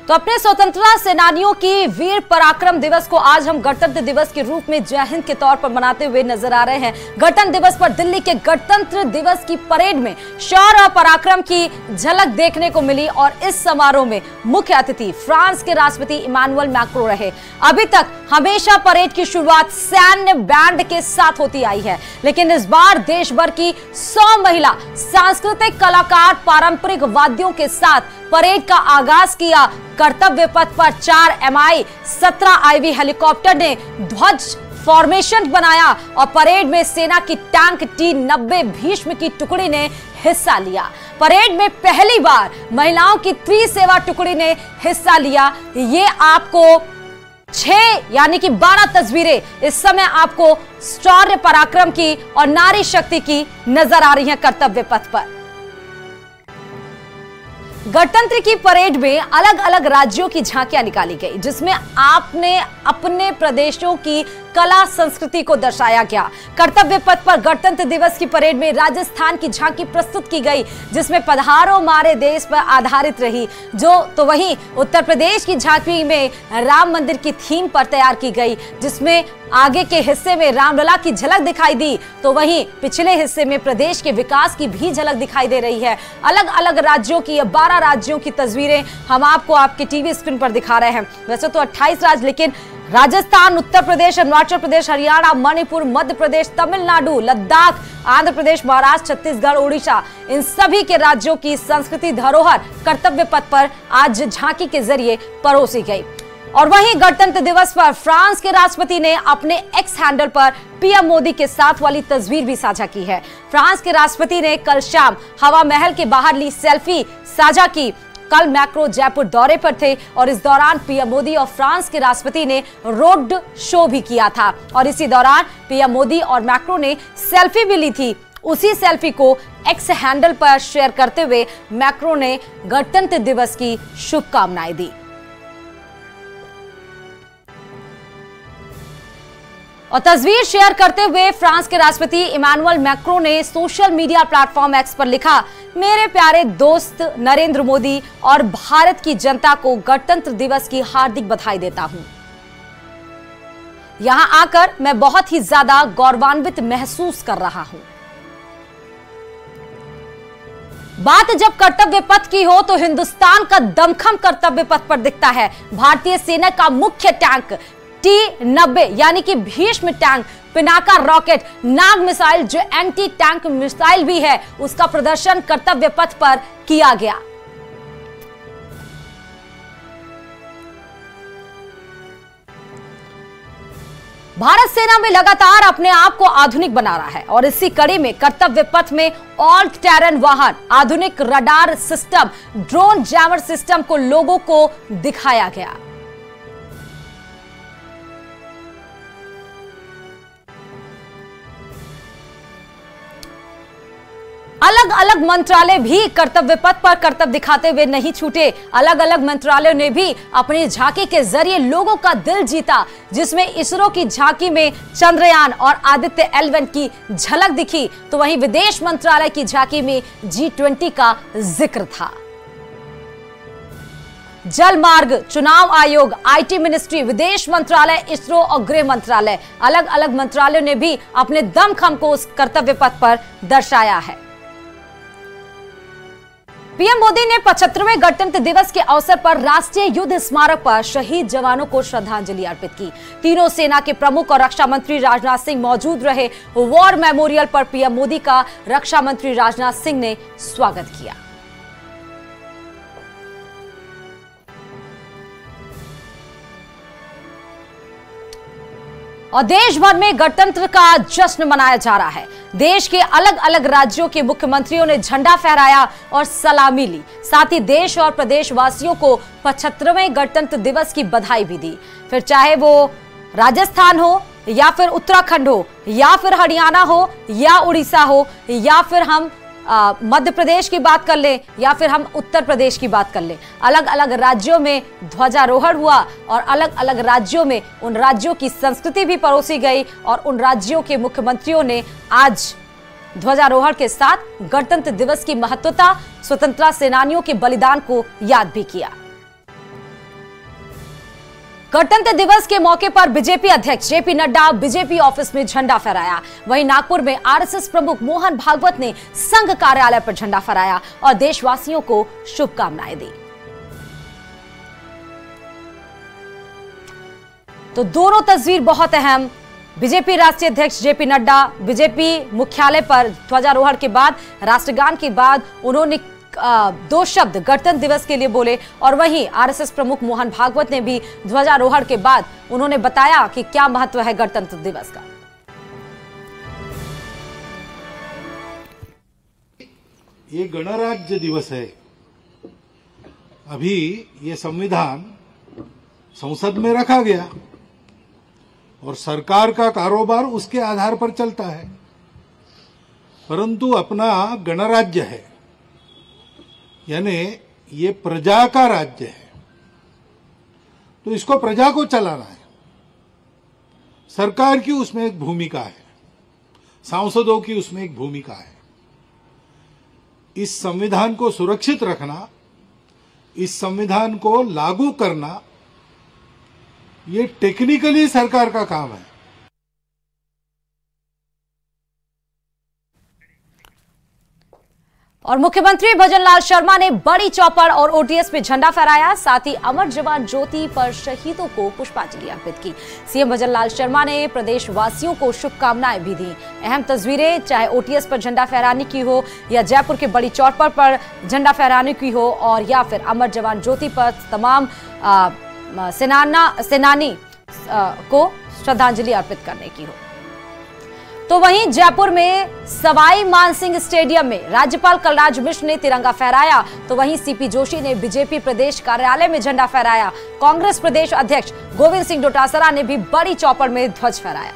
तो अपने स्वतंत्रता सेनानियों की वीर पराक्रम दिवस को आज हम गणतंत्र दिवस के रूप में जय हिंद के तौर पर मनाते हुए नजर आ रहे हैं। गणतंत्र दिवस पर दिल्ली के गणतंत्र दिवस की परेड में शौर्य और पराक्रम की झलक देखने को मिली और इस समारोह में मुख्य अतिथि फ्रांस के राष्ट्रपति इमानुएल मैक्रों रहे। अभी तक हमेशा परेड की शुरुआत सैन्य बैंड के साथ होती आई है, लेकिन इस बार देश भर की 100 महिला सांस्कृतिक कलाकार पारंपरिक वाद्यों के साथ परेड का आगाज किया। कर्तव्य पथ पर 4 Mi-17 IV हेलीकॉप्टर ने ध्वज फॉर्मेशन बनाया और परेड में सेना की टैंक T-90 भीष्म की टुकड़ी ने हिस्सा लिया। परेड में पहली बार महिलाओं की त्रिसेवा टुकड़ी ने हिस्सा लिया। ये आपको 6 यानी कि 12 तस्वीरें इस समय आपको शौर्य पराक्रम की और नारी शक्ति की नजर आ रही हैं कर्तव्य पथ पर। गणतंत्र की परेड में अलग अलग राज्यों की झांकियां निकाली गई, जिसमें आपने अपने प्रदेशों की कला संस्कृति को दर्शाया गया। कर्तव्य पथ पर गणतंत्र दिवस की परेड में राजस्थान की झांकी प्रस्तुत की गई, जिसमें पधारो मारे देश पर आधारित रही। तो वहीं उत्तर प्रदेश की झांकी में राम मंदिर की थीम पर तैयार की गई, जिसमें आगे के हिस्से में रामलला की झलक दिखाई दी, तो वहीं पिछले हिस्से में प्रदेश के विकास की भी झलक दिखाई दे रही है। अलग अलग राज्यों की 12 राज्यों की तस्वीरें हम आपको आपके टीवी स्क्रीन पर दिखा रहे हैं। वैसे तो 28 राज्य, लेकिन राजस्थान, उत्तर प्रदेश, अरुणाचल प्रदेश, हरियाणा, मणिपुर, मध्य प्रदेश, तमिलनाडु, लद्दाख, आंध्र प्रदेश, महाराष्ट्र, छत्तीसगढ़, ओडिशा, इन सभी के राज्यों की संस्कृति धरोहर कर्तव्य पथ पर आज झांकी के जरिए परोसी गई। और वहीं गणतंत्र दिवस पर फ्रांस के राष्ट्रपति ने अपने एक्स हैंडल पर पीएम मोदी के साथ वाली तस्वीर भी साझा की है। फ्रांस के राष्ट्रपति ने कल शाम हवा महल के बाहर ली सेल्फी साझा की। कल मैक्रो जयपुर दौरे पर थे और इस दौरान पीएम मोदी और फ्रांस के राष्ट्रपति ने रोड शो भी किया था और इसी दौरान पीएम मोदी और मैक्रो ने सेल्फी भी ली थी। उसी सेल्फी को एक्स हैंडल पर शेयर करते हुए मैक्रो ने गणतंत्र दिवस की शुभकामनाएं दी। और तस्वीर शेयर करते हुए फ्रांस के राष्ट्रपति इमानुएल मैक्रों ने सोशल मीडिया प्लेटफॉर्म एक्स पर लिखा, मेरे प्यारे दोस्त नरेंद्र मोदी और भारत की जनता को गणतंत्र दिवस की हार्दिक बधाई देता हूं। यहां आकर मैं बहुत ही ज्यादा गौरवान्वित महसूस कर रहा हूं। बात जब कर्तव्य पथ की हो तो हिंदुस्तान का दमखम कर्तव्य पथ पर दिखता है। भारतीय सेना का मुख्य टैंक T-90 यानी कि भीष्म टैंक, पिनाका रॉकेट, नाग मिसाइल जो एंटी टैंक मिसाइल भी है, उसका प्रदर्शन कर्तव्य पथ पर किया गया। भारत सेना में लगातार अपने आप को आधुनिक बना रहा है और इसी कड़ी में कर्तव्य पथ में ऑल टेरन वाहन, आधुनिक radar system, drone jammer system को लोगों को दिखाया गया। अलग अलग मंत्रालय भी कर्तव्य पथ पर कर्तव्य दिखाते हुए नहीं छूटे। अलग अलग मंत्रालयों ने भी अपनी झांकी के जरिए लोगों का दिल जीता, जिसमें इसरो की झांकी में चंद्रयान और आदित्य L1 की झलक दिखी, तो वहीं विदेश मंत्रालय की झांकी में G20 का जिक्र था। जल मार्ग, चुनाव आयोग, IT मिनिस्ट्री, विदेश मंत्रालय, इसरो और गृह मंत्रालय, अलग अलग मंत्रालयों ने भी अपने दमखम को उस कर्तव्य पथ पर दर्शाया है। पीएम मोदी ने 75वें गणतंत्र दिवस के अवसर पर राष्ट्रीय युद्ध स्मारक पर शहीद जवानों को श्रद्धांजलि अर्पित की। तीनों सेना के प्रमुख और रक्षा मंत्री राजनाथ सिंह मौजूद रहे। वॉर मेमोरियल पर पीएम मोदी का रक्षा मंत्री राजनाथ सिंह ने स्वागत किया। और देश भर में गणतंत्र का जश्न मनाया जा रहा है। देश के अलग अलग राज्यों के मुख्यमंत्रियों ने झंडा फहराया और सलामी ली। साथ ही देश और प्रदेशवासियों को 75वें गणतंत्र दिवस की बधाई भी दी। फिर चाहे वो राजस्थान हो या फिर उत्तराखंड हो या फिर हरियाणा हो या उड़ीसा हो या फिर हम मध्य प्रदेश की बात कर लें या फिर हम उत्तर प्रदेश की बात कर लें, अलग अलग राज्यों में ध्वजारोहण हुआ और अलग अलग राज्यों में उन राज्यों की संस्कृति भी परोसी गई और उन राज्यों के मुख्यमंत्रियों ने आज ध्वजारोहण के साथ गणतंत्र दिवस की महत्वता, स्वतंत्रता सेनानियों के बलिदान को याद भी किया। गणतंत्र दिवस के मौके पर बीजेपी अध्यक्ष जेपी नड्डा बीजेपी ऑफिस में झंडा फहराया। वहीं नागपुर में आरएसएस प्रमुख मोहन भागवत ने संघ कार्यालय पर झंडा फहराया और देशवासियों को शुभकामनाएं दी। तो दोनों तस्वीर बहुत अहम। बीजेपी राष्ट्रीय अध्यक्ष जेपी नड्डा बीजेपी मुख्यालय पर ध्वजारोहण के बाद, राष्ट्रगान के बाद उन्होंने दो शब्द गणतंत्र दिवस के लिए बोले और वहीं आरएसएस प्रमुख मोहन भागवत ने भी ध्वजारोहण के बाद उन्होंने बताया कि क्या महत्व है गणतंत्र दिवस का। ये गणराज्य दिवस है। अभी ये संविधान संसद में रखा गया और सरकार का कारोबार उसके आधार पर चलता है, परंतु अपना गणराज्य है, यानी ये प्रजा का राज्य है, तो इसको प्रजा को चलाना है। सरकार की उसमें एक भूमिका है, सांसदों की उसमें एक भूमिका है। इस संविधान को सुरक्षित रखना, इस संविधान को लागू करना, ये टेक्निकली सरकार का काम है। और मुख्यमंत्री भजनलाल शर्मा ने बड़ी चौपड़ और ओटीएस में झंडा फहराया, साथ ही अमर जवान ज्योति पर शहीदों को पुष्पांजलि अर्पित की। सीएम भजनलाल शर्मा ने प्रदेशवासियों को शुभकामनाएं भी दी। अहम तस्वीरें चाहे ओटीएस पर झंडा फहराने की हो या जयपुर के बड़ी चौपड़ पर झंडा फहराने की हो और या फिर अमर जवान ज्योति पर तमाम सेनानी को श्रद्धांजलि अर्पित करने की हो। तो वहीं जयपुर में सवाई मानसिंह स्टेडियम में राज्यपाल कलराज मिश्र ने तिरंगा फहराया, तो वहीं सीपी जोशी ने बीजेपी प्रदेश कार्यालय में झंडा फहराया। कांग्रेस प्रदेश अध्यक्ष गोविंद सिंह डोटासरा ने भी बड़ी चौपड़ में ध्वज फहराया।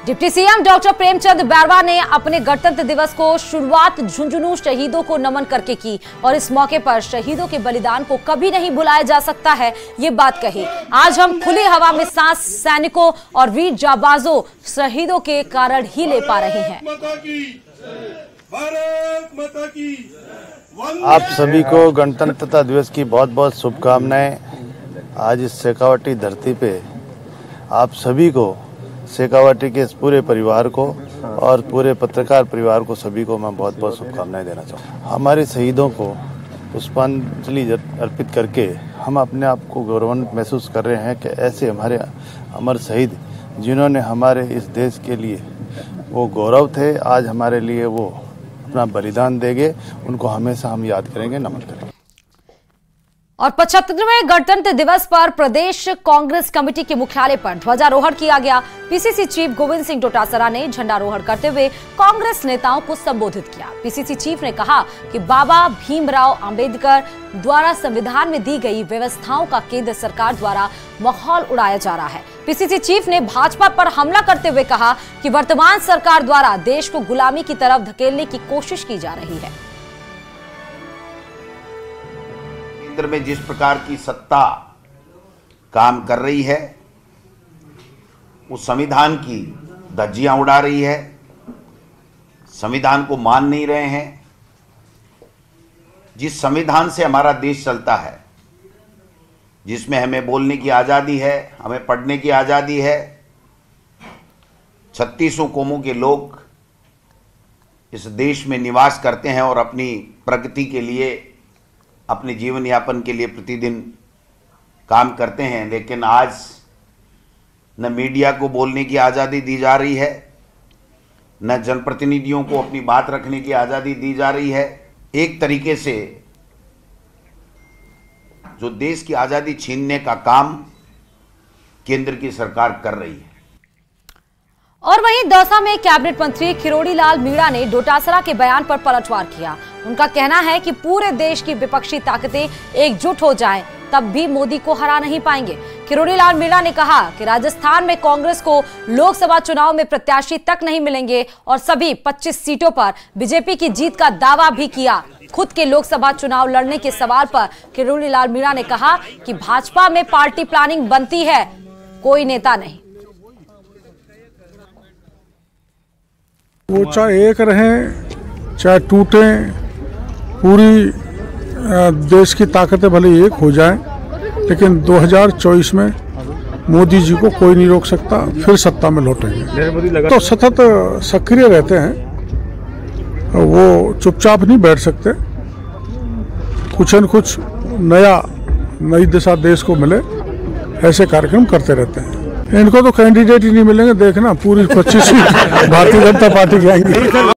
Deputy CM doctor Premchand Bairwa ने अपने गणतंत्र दिवस को शुरुआत झुंझुनू शहीदों को नमन करके की और इस मौके पर शहीदों के बलिदान को कभी नहीं भुलाया जा सकता है, ये बात कही। आज हम खुली हवा में सांस सैनिकों और वीर जाबाजों शहीदों के कारण ही ले पा रहे हैं। आप सभी को गणतंत्रता दिवस की बहुत बहुत शुभकामनाएं। आज इस शेखावाटी धरती पे आप सभी को, शेखावाटी के इस पूरे परिवार को और पूरे पत्रकार परिवार को, सभी को मैं बहुत बहुत शुभकामनाएं देना चाहूँगा। हमारे शहीदों को पुष्पांजलि अर्पित करके हम अपने आप को गौरवान्वित महसूस कर रहे हैं कि ऐसे हमारे अमर शहीद जिन्होंने हमारे इस देश के लिए वो गौरव थे, आज हमारे लिए वो अपना बलिदान देंगे, उनको हमेशा हम याद करेंगे, नमन करेंगे। और 75वें गणतंत्र दिवस पर प्रदेश कांग्रेस कमेटी के मुख्यालय पर ध्वजारोहण किया गया। पीसीसी चीफ गोविंद सिंह डोटासरा ने झंडारोहण करते हुए कांग्रेस नेताओं को संबोधित किया। पीसीसी चीफ ने कहा कि बाबा भीमराव अंबेडकर द्वारा संविधान में दी गई व्यवस्थाओं का केंद्र सरकार द्वारा माहौल उड़ाया जा रहा है। पीसीसी चीफ ने भाजपा पर हमला करते हुए कहा कि वर्तमान सरकार द्वारा देश को गुलामी की तरफ धकेलने की कोशिश की जा रही है। केंद्र में जिस प्रकार की सत्ता काम कर रही है, उस संविधान की धज्जियां उड़ा रही है, संविधान को मान नहीं रहे हैं। जिस संविधान से हमारा देश चलता है, जिसमें हमें बोलने की आज़ादी है, हमें पढ़ने की आज़ादी है, 36 कौमों के लोग इस देश में निवास करते हैं और अपनी प्रगति के लिए, अपने जीवन यापन के लिए प्रतिदिन काम करते हैं। लेकिन आज न मीडिया को बोलने की आज़ादी दी जा रही है, न जनप्रतिनिधियों को अपनी बात रखने की आज़ादी दी जा रही है। एक तरीके से जो देश की आज़ादी छीनने का काम केंद्र की सरकार कर रही है। और वहीं दौसा में कैबिनेट मंत्री किरोड़ी लाल मीणा ने डोटासरा के बयान पर पलटवार किया। उनका कहना है कि पूरे देश की विपक्षी ताकतें एकजुट हो जाएं, तब भी मोदी को हरा नहीं पाएंगे। किरोड़ी लाल मीणा ने कहा कि राजस्थान में कांग्रेस को लोकसभा चुनाव में प्रत्याशी तक नहीं मिलेंगे और सभी 25 सीटों पर बीजेपी की जीत का दावा भी किया। खुद के लोकसभा चुनाव लड़ने के सवाल पर किरोड़ी लाल मीणा ने कहा कि भाजपा में पार्टी प्लानिंग बनती है, कोई नेता नहीं। वो चाहे एक रहें चाहे टूटें, पूरी देश की ताकतें भले एक हो जाएं, लेकिन 2024 में मोदी जी को कोई नहीं रोक सकता, फिर सत्ता में लौटेंगे। तो सतत सक्रिय रहते हैं, वो चुपचाप नहीं बैठ सकते, कुछ न कुछ नई दिशा देश को मिले, ऐसे कार्यक्रम करते रहते हैं। इनको तो कैंडिडेट ही नहीं मिलेंगे, देखना पूरी 25 सीट भारतीय जनता पार्टी की आएंगी।